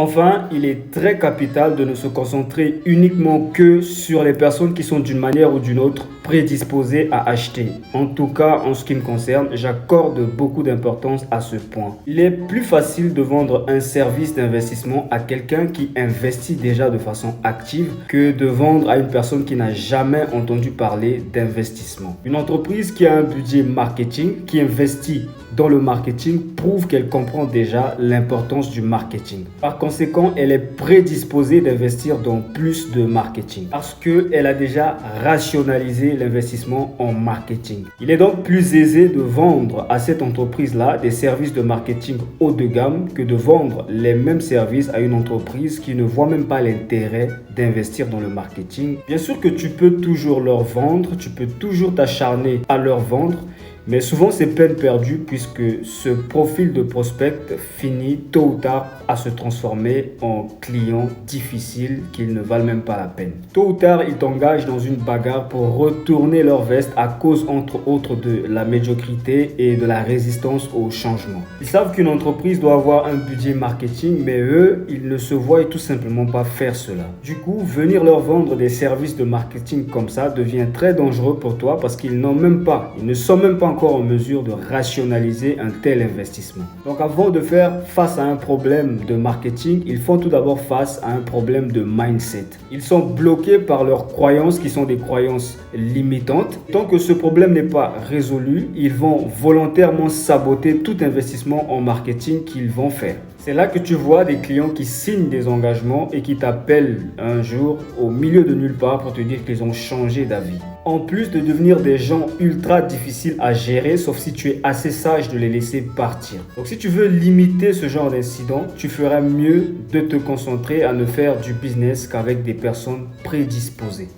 Enfin, il est très capital de ne se concentrer uniquement que sur les personnes qui sont d'une manière ou d'une autre prédisposées à acheter. En tout cas, en ce qui me concerne, j'accorde beaucoup d'importance à ce point. Il est plus facile de vendre un service d'investissement à quelqu'un qui investit déjà de façon active que de vendre à une personne qui n'a jamais entendu parler d'investissement. Une entreprise qui a un budget marketing, qui investit dans le marketing, prouve qu'elle comprend déjà l'importance du marketing. Par conséquent, elle est prédisposée d'investir dans plus de marketing parce qu'elle a déjà rationalisé l'investissement en marketing. Il est donc plus aisé de vendre à cette entreprise-là des services de marketing haut de gamme que de vendre les mêmes services à une entreprise qui ne voit même pas l'intérêt d'investir dans le marketing. Bien sûr que tu peux toujours leur vendre, tu peux toujours t'acharner à leur vendre, mais souvent, c'est peine perdue puisque ce profil de prospect finit tôt ou tard à se transformer en client difficile qu'ils ne valent même pas la peine. Tôt ou tard, ils t'engagent dans une bagarre pour retourner leur veste à cause, entre autres, de la médiocrité et de la résistance au changement. Ils savent qu'une entreprise doit avoir un budget marketing, mais eux, ils ne se voient tout simplement pas faire cela. Du coup, venir leur vendre des services de marketing comme ça devient très dangereux pour toi parce qu'ils ne sont même pas encore en mesure de rationaliser un tel investissement. Donc avant de faire face à un problème de marketing, ils font tout d'abord face à un problème de mindset. Ils sont bloqués par leurs croyances qui sont des croyances limitantes. Tant que ce problème n'est pas résolu, ils vont volontairement saboter tout investissement en marketing qu'ils vont faire. C'est là que tu vois des clients qui signent des engagements et qui t'appellent un jour au milieu de nulle part pour te dire qu'ils ont changé d'avis. En plus de devenir des gens ultra difficiles à gérer, sauf si tu es assez sage de les laisser partir. Donc si tu veux limiter ce genre d'incident, tu feras mieux de te concentrer à ne faire du business qu'avec des personnes prédisposées.